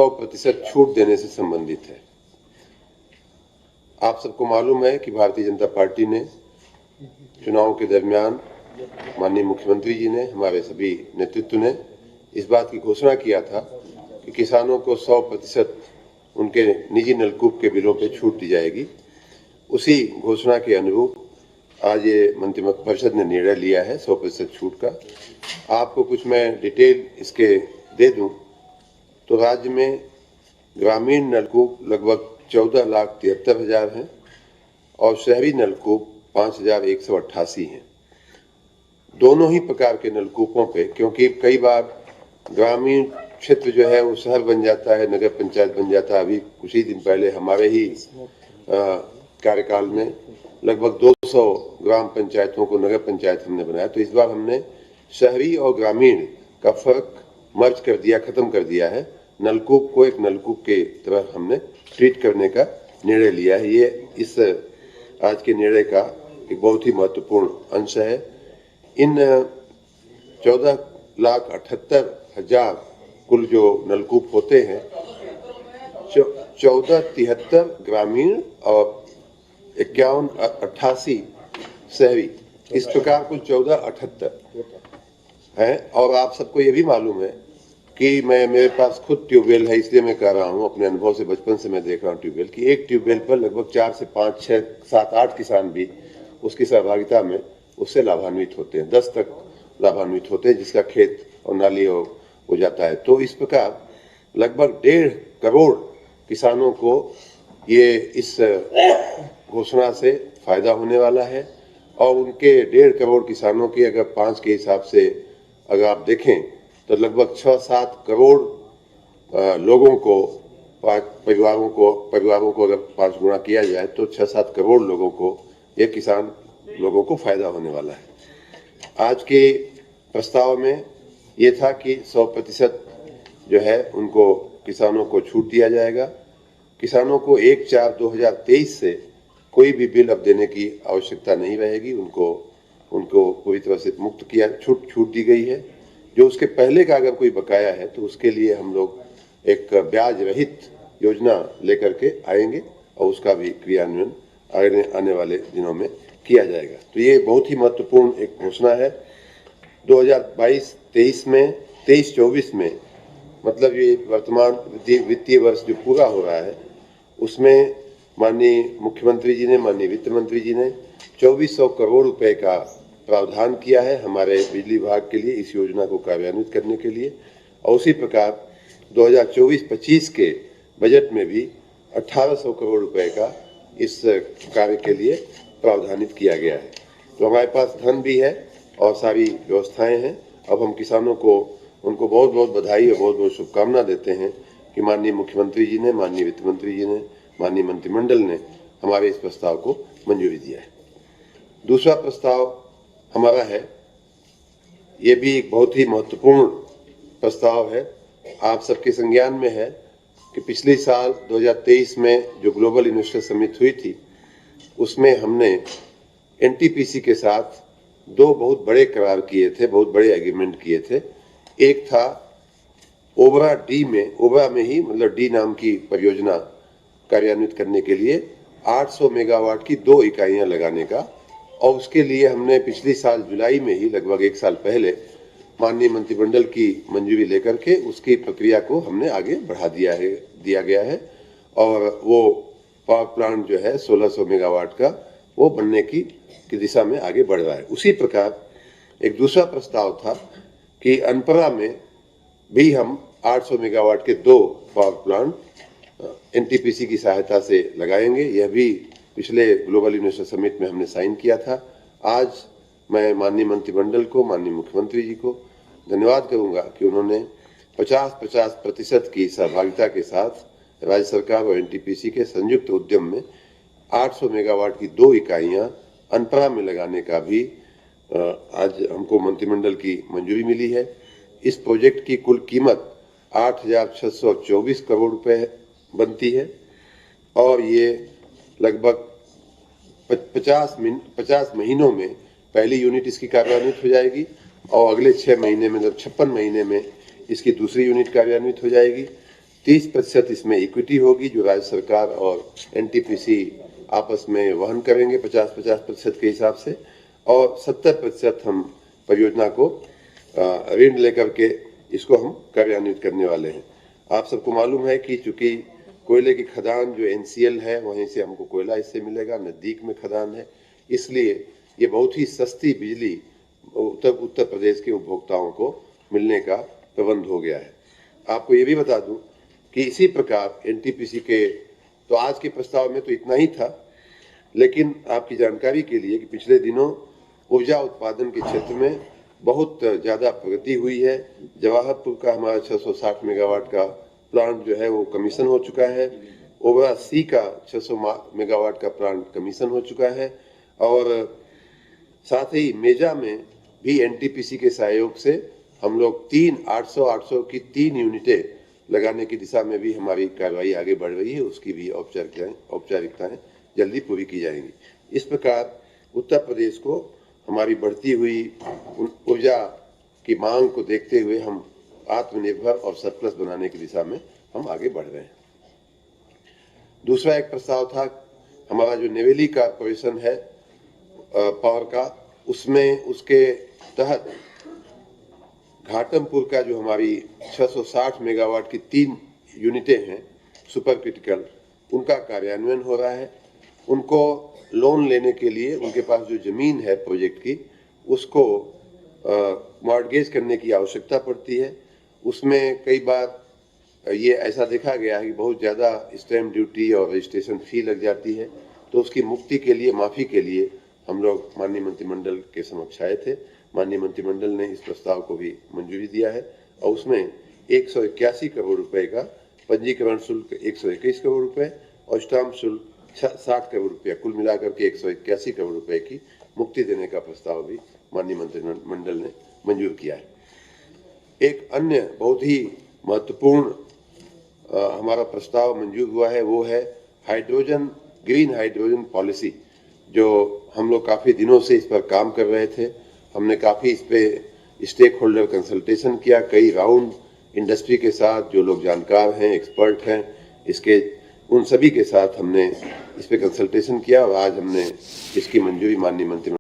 100% छूट देने से संबंधित है। आप सबको मालूम है कि भारतीय जनता पार्टी ने चुनाव के दरमियान माननीय मुख्यमंत्री जी ने, हमारे सभी नेतृत्व ने इस बात की घोषणा किया था कि किसानों को 100% उनके निजी नलकूप के बिलों पे छूट दी जाएगी। उसी घोषणा के अनुरूप आज ये मंत्रिपरिषद ने निर्णय लिया है 100% छूट का। आपको कुछ मैं डिटेल इसके दे दूं तो राज्य में ग्रामीण नलकूप लगभग 14,73,000 हैं और शहरी नलकूप 5,188 हैं। दोनों ही प्रकार के नलकूपों पे, क्योंकि कई बार ग्रामीण क्षेत्र जो है वो शहर बन जाता है, नगर पंचायत बन जाता है। अभी कुछ ही दिन पहले हमारे ही कार्यकाल में लगभग 200 ग्राम पंचायतों को नगर पंचायत हमने बनाया। तो इस बार हमने शहरी और ग्रामीण का फर्क मर्ज कर दिया, खत्म कर दिया है। नलकूप को एक नलकूप के तरह हमने ट्रीट करने का निर्णय लिया है। ये इस आज के निर्णय का एक बहुत ही महत्वपूर्ण अंश है। इन 14,78,000 कुल जो नलकूप होते हैं, 14,73 ग्रामीण और 51,88 शहरी, इस प्रकार कुल 14,78 है। और आप सबको ये भी मालूम है कि मेरे पास खुद ट्यूबवेल है, इसलिए मैं कह रहा हूँ, अपने अनुभव से, बचपन से मैं देख रहा हूँ ट्यूबवेल की एक ट्यूबवेल पर लगभग 4 से 5, 6, 7, 8 किसान भी उसकी सहभागिता में उससे लाभान्वित होते हैं। 10 तक लाभान्वित होते हैं, जिसका खेत और नाली हो जाता है। तो इस प्रकार लगभग 1.5 करोड़ किसानों को ये इस घोषणा से फायदा होने वाला है। और उनके 1.5 करोड़ किसानों के अगर 5 के हिसाब से अगर आप देखें तो लगभग 6-7 करोड़ लोगों को, परिवारों को अगर 5 गुना किया जाए तो 6-7 करोड़ लोगों को, ये किसान लोगों को फायदा होने वाला है। आज के प्रस्ताव में ये था कि 100% जो है उनको किसानों को छूट दिया जाएगा। किसानों को 1/4/2023 से कोई भी बिल अब देने की आवश्यकता नहीं रहेगी। उनको पूरी तरह से मुक्त किया, छूट दी गई है। जो उसके पहले का अगर कोई बकाया है तो उसके लिए हम लोग एक ब्याज रहित योजना लेकर के आएंगे और उसका भी क्रियान्वयन आने वाले दिनों में किया जाएगा। तो ये बहुत ही महत्वपूर्ण एक घोषणा है। 2022-23 में, 23-24 में, मतलब ये वर्तमान वित्तीय वर्ष जो पूरा हो रहा है, उसमें माननीय मुख्यमंत्री जी ने, माननीय वित्त मंत्री जी ने 2,400 करोड़ रुपए का प्रावधान किया है हमारे बिजली विभाग के लिए, इस योजना को कार्यान्वित करने के लिए। और उसी प्रकार 2024-25 के बजट में भी 1,800 करोड़ रुपए का इस कार्य के लिए प्रावधानित किया गया है। तो हमारे पास धन भी है और सारी व्यवस्थाएं हैं। अब हम किसानों को, उनको बहुत बहुत बधाई और बहुत बहुत शुभकामना देते हैं कि माननीय मुख्यमंत्री जी ने, माननीय वित्त मंत्री जी ने, माननीय मंत्रिमंडल ने हमारे इस प्रस्ताव को मंजूरी दिया है। दूसरा प्रस्ताव हमारा है, ये भी एक बहुत ही महत्वपूर्ण प्रस्ताव है। आप सबके संज्ञान में है कि पिछले साल 2023 में जो ग्लोबल इन्वेस्टर समिट हुई थी, उसमें हमने एनटीपीसी के साथ 2 बहुत बड़े करार किए थे, बहुत बड़े एग्रीमेंट किए थे। एक था ओबरा में ही, मतलब डी नाम की परियोजना कार्यान्वित करने के लिए 800 मेगावाट की 2 इकाइयां लगाने का। और उसके लिए हमने पिछले साल जुलाई में ही, लगभग 1 साल पहले, माननीय मंत्रिमंडल की मंजूरी लेकर के उसकी प्रक्रिया को हमने आगे बढ़ा दिया गया है। और वो पावर प्लांट जो है 1,600 मेगावाट का, वो बनने की दिशा में आगे बढ़ रहा है। उसी प्रकार एक दूसरा प्रस्ताव था कि अनपरा में भी हम 800 मेगावाट के 2 पावर प्लांट एनटीपीसी की सहायता से लगाएंगे। यह भी पिछले ग्लोबल इन्वेस्टर समिट में हमने साइन किया था। आज मैं माननीय मंत्रिमंडल को, माननीय मुख्यमंत्री जी को धन्यवाद करूंगा कि उन्होंने 50% की सहभागिता के साथ राज्य सरकार और एनटीपीसी के संयुक्त उद्यम में 800 मेगावाट की 2 इकाइयां अनपरा में लगाने का भी आज हमको मंत्रिमंडल की मंजूरी मिली है। इस प्रोजेक्ट की कुल कीमत 8,624 करोड़ रुपए बनती है और ये लगभग 50 महीनों में पहली यूनिट इसकी कार्यान्वित हो जाएगी और अगले 6 महीने में, मतलब 56 महीने में इसकी दूसरी यूनिट कार्यान्वित हो जाएगी। 30% इसमें इक्विटी होगी जो राज्य सरकार और एनटीपीसी आपस में वहन करेंगे 50-50% के हिसाब से, और 70% हम परियोजना को ऋण लेकर के इसको हम कार्यान्वित करने वाले हैं। आप सबको मालूम है कि चूंकि कोयले की खदान जो एनसीएल है वहीं से हमको कोयला इससे मिलेगा, नजदीक में खदान है, इसलिए ये बहुत ही सस्ती बिजली उत्तर प्रदेश के उपभोक्ताओं को मिलने का प्रबंध हो गया है। आपको ये भी बता दूं कि इसी प्रकार एनटीपीसी के तो आज के प्रस्ताव में तो इतना ही था, लेकिन आपकी जानकारी के लिए कि पिछले दिनों ऊर्जा उत्पादन के क्षेत्र में बहुत ज़्यादा प्रगति हुई है। जवाहरपुर का हमारा 660 मेगावाट का प्लांट जो है वो कमीशन हो चुका है। ओबरा सी का 600 मेगावाट का प्लांट कमीशन हो चुका है, और साथ ही मेजा में भी एनटीपीसी के सहयोग से हम लोग 800 की 3 यूनिटें लगाने की दिशा में भी हमारी कार्रवाई आगे बढ़ रही है। उसकी भी औपचारिकताएं जल्दी पूरी की जाएंगी। इस प्रकार उत्तर प्रदेश को हमारी बढ़ती हुई ऊर्जा की मांग को देखते हुए हम आत्मनिर्भर और सरप्लस बनाने की दिशा में हम आगे बढ़ रहे हैं। दूसरा एक प्रस्ताव था हमारा जो नेवेली कॉर्पोरेशन है पावर का, उसमें उसके तहत घाटमपुर का जो हमारी 660 मेगावाट की 3 यूनिटें हैं सुपर क्रिटिकल, उनका कार्यान्वयन हो रहा है। उनको लोन लेने के लिए उनके पास जो जमीन है प्रोजेक्ट की उसको मॉर्गेज करने की आवश्यकता पड़ती है। उसमें कई बार ये ऐसा देखा गया है कि बहुत ज़्यादा स्टैम्प ड्यूटी और रजिस्ट्रेशन फी लग जाती है, तो उसकी मुक्ति के लिए, माफ़ी के लिए हम लोग माननीय मंत्रिमंडल के समक्ष आए थे। माननीय मंत्रिमंडल ने इस प्रस्ताव को भी मंजूरी दिया है, और उसमें 181 करोड़ रुपए का पंजीकरण शुल्क 121 करोड़ रुपए और स्टाम्प शुल्क 60 करोड़ रुपया, कुल मिलाकर के 181 करोड़ रुपए की मुक्ति देने का प्रस्ताव भी माननीय मंत्रिमंडल ने मंजूर किया है। एक अन्य बहुत ही महत्वपूर्ण हमारा प्रस्ताव मंजूर हुआ है, वो है ग्रीन हाइड्रोजन पॉलिसी, जो हम लोग काफ़ी दिनों से इस पर काम कर रहे थे। हमने काफ़ी इस पे स्टेक होल्डर कंसल्टेशन किया, कई राउंड इंडस्ट्री के साथ, जो लोग जानकार हैं, एक्सपर्ट हैं इसके, उन सभी के साथ हमने इस पे कंसल्टेशन किया, और आज हमने इसकी मंजूरी माननीय मंत्री